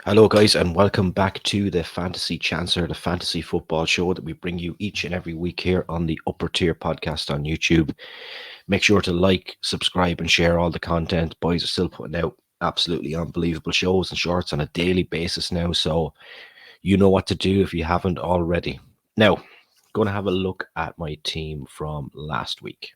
Hello, guys, and welcome back to the Fantasy Chancer, the fantasy football show that we bring you each and every week here on the Upper Tier podcast on YouTube. Make sure to like, subscribe, and share all the content. Boys are still putting out absolutely unbelievable shows and shorts on a daily basis now, so you know what to do if you haven't already. Now, going to have a look at my team from last week.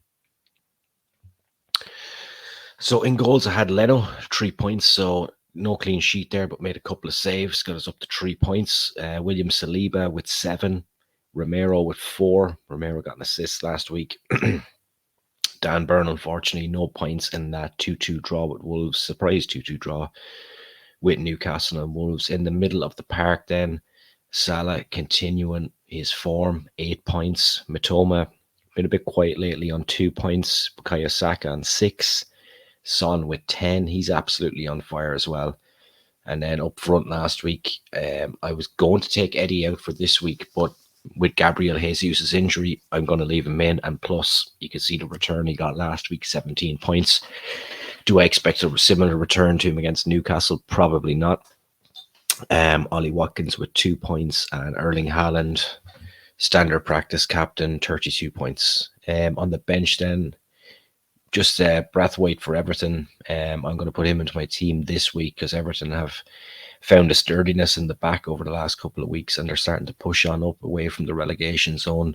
So in goals, I had Leno, 3 points. So no clean sheet there, but made a couple of saves, got us up to 3 points. William Saliba with 7, Romero with 4. Romero got an assist last week. Dan Burn, unfortunately, no points in that 2-2 draw with Wolves. Surprise 2-2 draw with Newcastle and Wolves. In the middle of the park, then Salah continuing his form, 8 points. Mitoma been a bit quiet lately on 2 points. Bukayo Saka on 6. Son with 10. He's absolutely on fire as well. And then up front last week, I was going to take Eddie out for this week, but with Gabriel Jesus' injury, I'm going to leave him in. And plus, you can see the return he got last week, 17 points. Do I expect a similar return to him against Newcastle? Probably not. Ollie Watkins with 2 points and Erling Haaland, standard practice captain, 32 points. On the bench then, just Brathwaite for Everton. I'm going to put him into my team this week because Everton have found a sturdiness in the back over the last couple of weeks and they're starting to push on up away from the relegation zone.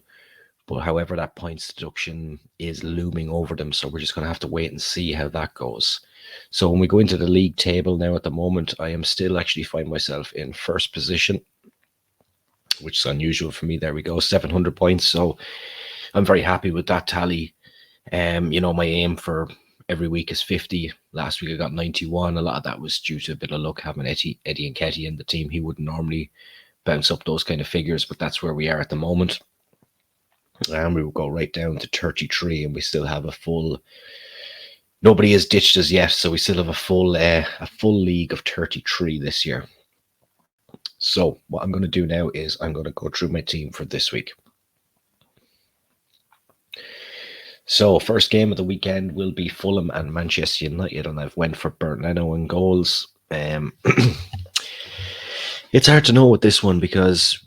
But however, that points deduction is looming over them. So we're just going to have to wait and see how that goes. So when we go into the league table now at the moment, I am still actually find myself in first position, which is unusual for me. There we go, 700 points. So I'm very happy with that tally. My aim for every week is 50. Last week I got 91. A lot of that was due to a bit of luck having Eddie and Ketty in the team. He wouldn't normally bounce up those kind of figures, but that's where we are at the moment. And we will go right down to 33, and we still have a full. Nobody has ditched us yet, so we still have a full league of 33 this year. So what I'm going to do now is I'm going to go through my team for this week. So first game of the weekend will be Fulham and Manchester United, and I've went for Bernd Leno in goals. It's hard to know with this one because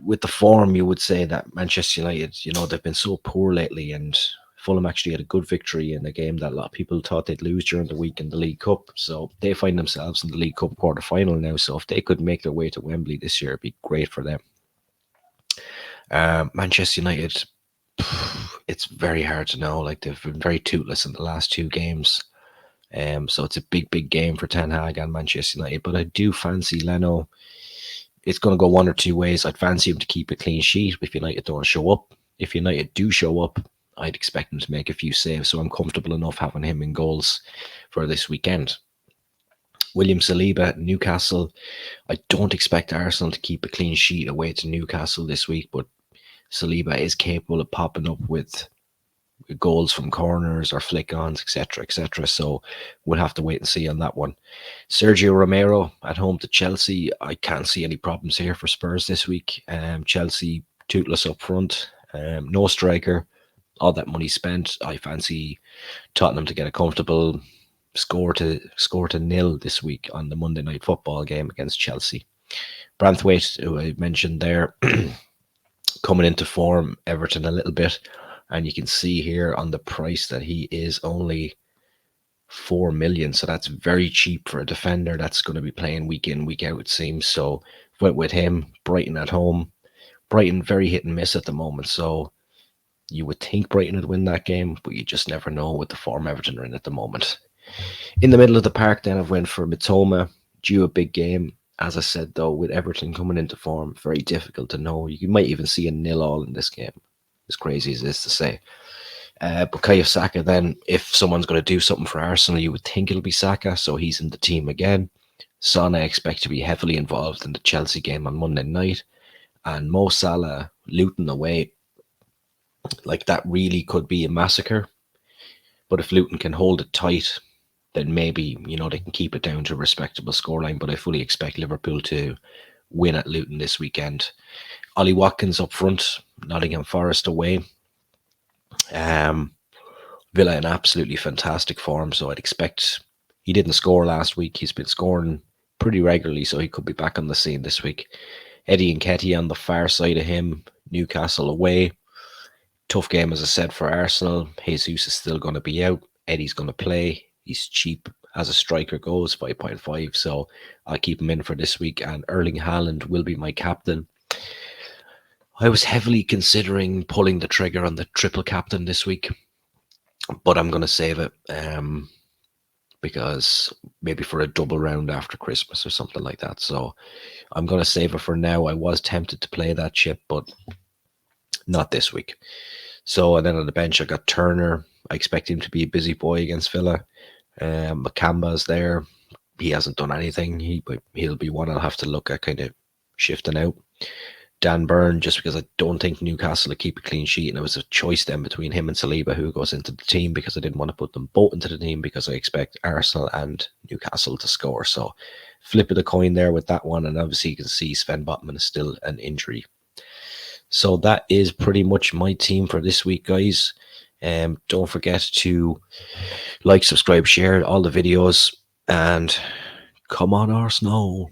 with the form, you would say that Manchester United, they've been so poor lately, and Fulham actually had a good victory in a game that a lot of people thought they'd lose during the week in the League Cup. So they find themselves in the League Cup quarter-final now. So if they could make their way to Wembley this year, it'd be great for them. Manchester United, it's very hard to know. Like, they've been very toothless in the last 2 games. So it's a big game for Ten Hag and Manchester United. But I do fancy Leno. It's going to go one or two ways. I'd fancy him to keep a clean sheet if United don't show up. If United do show up, I'd expect him to make a few saves. So I'm comfortable enough having him in goals for this weekend. William Saliba, Newcastle. I don't expect Arsenal to keep a clean sheet away to Newcastle this week, but Saliba is capable of popping up with goals from corners or flick-ons, etc. So we'll have to wait and see on that one. Sergio Romero at home to Chelsea. I can't see any problems here for Spurs this week. Chelsea toothless up front. No striker. All that money spent. I fancy Tottenham to get a comfortable score to nil this week on the Monday Night Football game against Chelsea. Branthwaite, who I mentioned there, coming into form, Everton a little bit. And you can see here on the price that he is only 4 million. So that's very cheap for a defender that's going to be playing week in, week out, it seems. So went with him. Brighton at home. Brighton very hit and miss at the moment. So you would think Brighton would win that game, but you just never know with the form Everton are in at the moment. In the middle of the park, then I've went for Mitoma, due a big game. As I said, though, with Everton coming into form, very difficult to know. You might even see a 0-0 in this game, as crazy as it is to say. Bukayo Saka, then, if someone's going to do something for Arsenal, you would think it'll be Saka, so he's in the team again. Son, I expect to be heavily involved in the Chelsea game on Monday night. And Mo Salah, Luton away, like, that really could be a massacre. But if Luton can hold it tight, then maybe, they can keep it down to a respectable scoreline. But I fully expect Liverpool to win at Luton this weekend. Ollie Watkins up front, Nottingham Forest away. Villa in absolutely fantastic form, so I'd expect. He didn't score last week. He's been scoring pretty regularly, so he could be back on the scene this week. Eddie and Ketty on the far side of him. Newcastle away. Tough game, as I said, for Arsenal. Jesus is still going to be out. Eddie's going to play. He's cheap as a striker goes, 5.5. So I'll keep him in for this week. And Erling Haaland will be my captain. I was heavily considering pulling the trigger on the triple captain this week, but I'm going to save it because maybe for a double round after Christmas or something like that. So I'm going to save it for now. I was tempted to play that chip, but not this week. So, and then on the bench, I got Turner. I expect him to be a busy boy against Villa. Makamba's there. He hasn't done anything. He'll be one I'll have to look at kind of shifting out. Dan Burn, just because I don't think Newcastle will keep a clean sheet, and it was a choice then between him and Saliba who goes into the team, because I didn't want to put them both into the team because I expect Arsenal and Newcastle to score. So flip of the coin there with that one, and obviously you can see Sven Botman is still an injury. So that is pretty much my team for this week, guys. Don't forget to like, subscribe, share all the videos, and come on Arsenal.